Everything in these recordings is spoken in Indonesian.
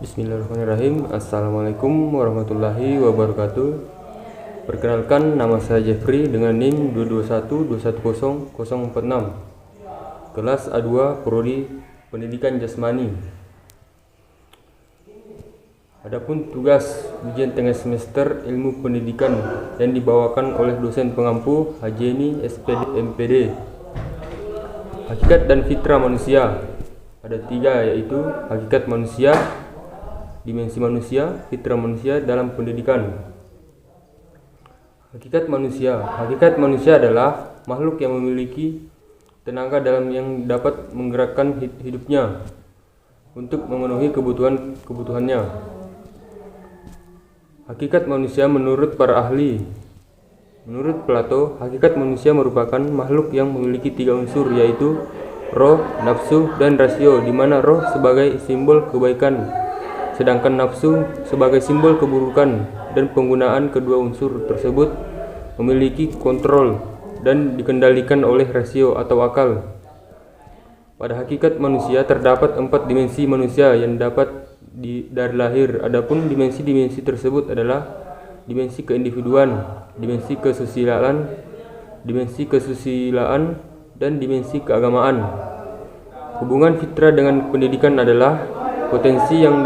Bismillahirrahmanirrahim. Assalamualaikum warahmatullahi wabarakatuh. Perkenalkan, nama saya Jeffrey dengan NIM 221210046. Kelas A2 Prodi Pendidikan Jasmani. Adapun tugas ujian tengah semester ilmu pendidikan yang dibawakan oleh dosen pengampu Hajeni SPD MPD. Hakikat dan fitrah manusia. Ada tiga, yaitu hakikat manusia, dimensi manusia, fitrah manusia dalam pendidikan. Hakikat manusia adalah makhluk yang memiliki tenaga dalam yang dapat menggerakkan hidupnya untuk memenuhi kebutuhannya. Hakikat manusia menurut para ahli. Menurut Plato, hakikat manusia merupakan makhluk yang memiliki tiga unsur, yaitu roh, nafsu, dan rasio, di mana roh sebagai simbol kebaikan, sedangkan nafsu sebagai simbol keburukan, dan penggunaan kedua unsur tersebut memiliki kontrol dan dikendalikan oleh rasio atau akal. Pada hakikat manusia terdapat 4 dimensi manusia yang dapat dari lahir. Adapun dimensi-dimensi tersebut adalah dimensi keindividuan, dimensi kesusilaan, dan dimensi keagamaan. Hubungan fitrah dengan pendidikan adalah potensi yang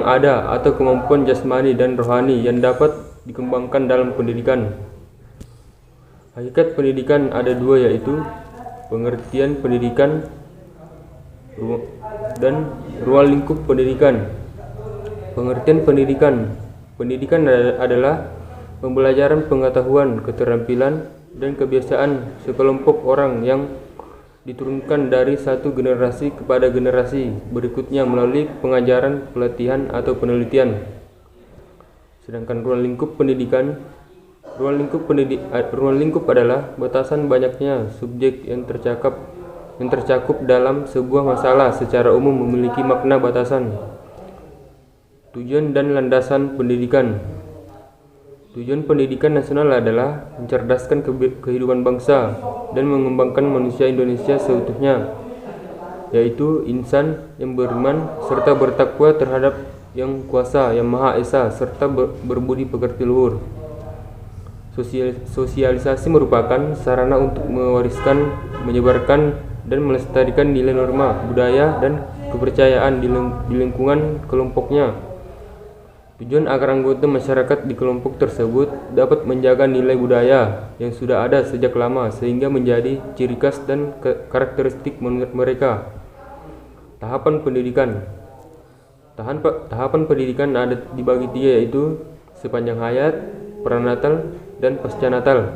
ada atau kemampuan jasmani dan rohani yang dapat dikembangkan dalam pendidikan. Hakikat pendidikan ada dua, yaitu pengertian pendidikan dan ruang lingkup pendidikan. Pengertian pendidikan adalah pembelajaran pengetahuan, keterampilan, dan kebiasaan sekelompok orang yang diturunkan dari satu generasi kepada generasi berikutnya melalui pengajaran, pelatihan, atau penelitian. Sedangkan ruang lingkup adalah batasan banyaknya subjek yang tercakup dalam sebuah masalah secara umum memiliki makna batasan. Tujuan dan landasan pendidikan. Tujuan pendidikan nasional adalah mencerdaskan kehidupan bangsa dan mengembangkan manusia Indonesia seutuhnya, yaitu insan yang beriman serta bertakwa terhadap Yang Kuasa, Yang Maha Esa, serta berbudi pekerti luhur. Sosialisasi merupakan sarana untuk mewariskan, menyebarkan, dan melestarikan nilai norma, budaya, dan kepercayaan di lingkungan kelompoknya. Tujuan agar anggota masyarakat di kelompok tersebut dapat menjaga nilai budaya yang sudah ada sejak lama sehingga menjadi ciri khas dan karakteristik mereka. Tahapan pendidikan. Tahapan pendidikan ada dibagi tiga, yaitu sepanjang hayat, pranatal, dan pascanatal.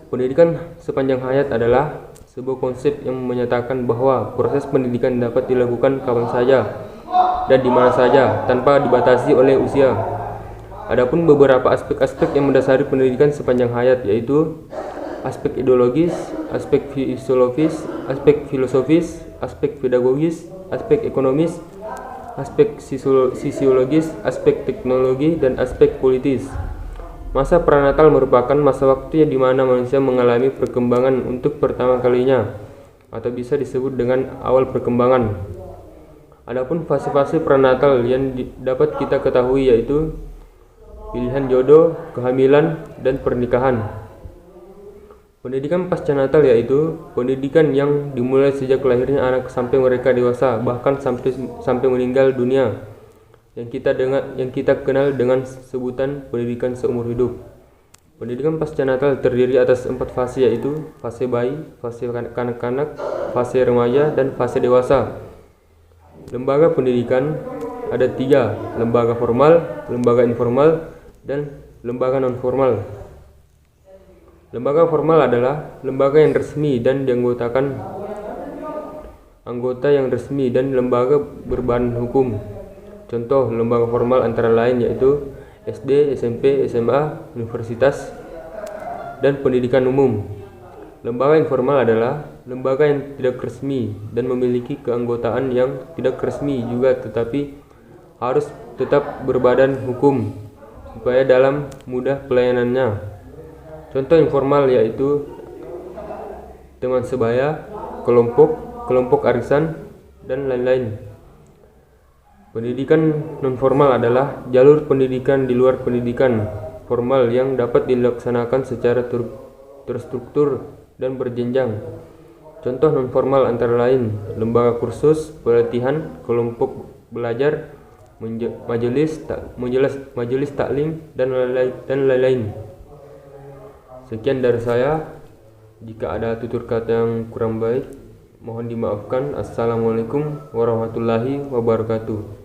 Pendidikan sepanjang hayat adalah sebuah konsep yang menyatakan bahwa proses pendidikan dapat dilakukan kapan saja dan di mana saja tanpa dibatasi oleh usia. Adapun beberapa aspek-aspek yang mendasari pendidikan sepanjang hayat, yaitu aspek ideologis, aspek filosofis, aspek pedagogis, aspek ekonomis, aspek sisiologis, aspek teknologi, dan aspek politis. Masa pranatal merupakan masa waktu di mana manusia mengalami perkembangan untuk pertama kalinya, atau bisa disebut dengan awal perkembangan. Adapun fase-fase pranatal yang dapat kita ketahui, yaitu pilihan jodoh, kehamilan, dan pernikahan. Pendidikan pascanatal yaitu pendidikan yang dimulai sejak lahirnya anak sampai mereka dewasa, bahkan sampai meninggal dunia, yang kita kenal dengan sebutan pendidikan seumur hidup. Pendidikan pascanatal terdiri atas 4 fase, yaitu fase bayi, fase kanak-kanak, fase remaja, dan fase dewasa. Lembaga pendidikan ada 3, lembaga formal, lembaga informal, dan lembaga non-formal. Lembaga formal adalah lembaga yang resmi dan dianggotakan anggota yang resmi dan lembaga berbadan hukum. Contoh lembaga formal antara lain yaitu SD, SMP, SMA, universitas, dan pendidikan umum. Lembaga informal adalah lembaga yang tidak resmi dan memiliki keanggotaan yang tidak resmi juga, tetapi harus tetap berbadan hukum supaya dalam mudah pelayanannya. Contoh informal yaitu teman sebaya, kelompok arisan, dan lain-lain. Pendidikan nonformal adalah jalur pendidikan di luar pendidikan formal yang dapat dilaksanakan secara terstruktur dan berjenjang. Contoh nonformal antara lain lembaga kursus, pelatihan, kelompok belajar, majelis taklim, dan lain-lain. Sekian dari saya. Jika ada tutur kata yang kurang baik, mohon dimaafkan. Assalamualaikum warahmatullahi wabarakatuh.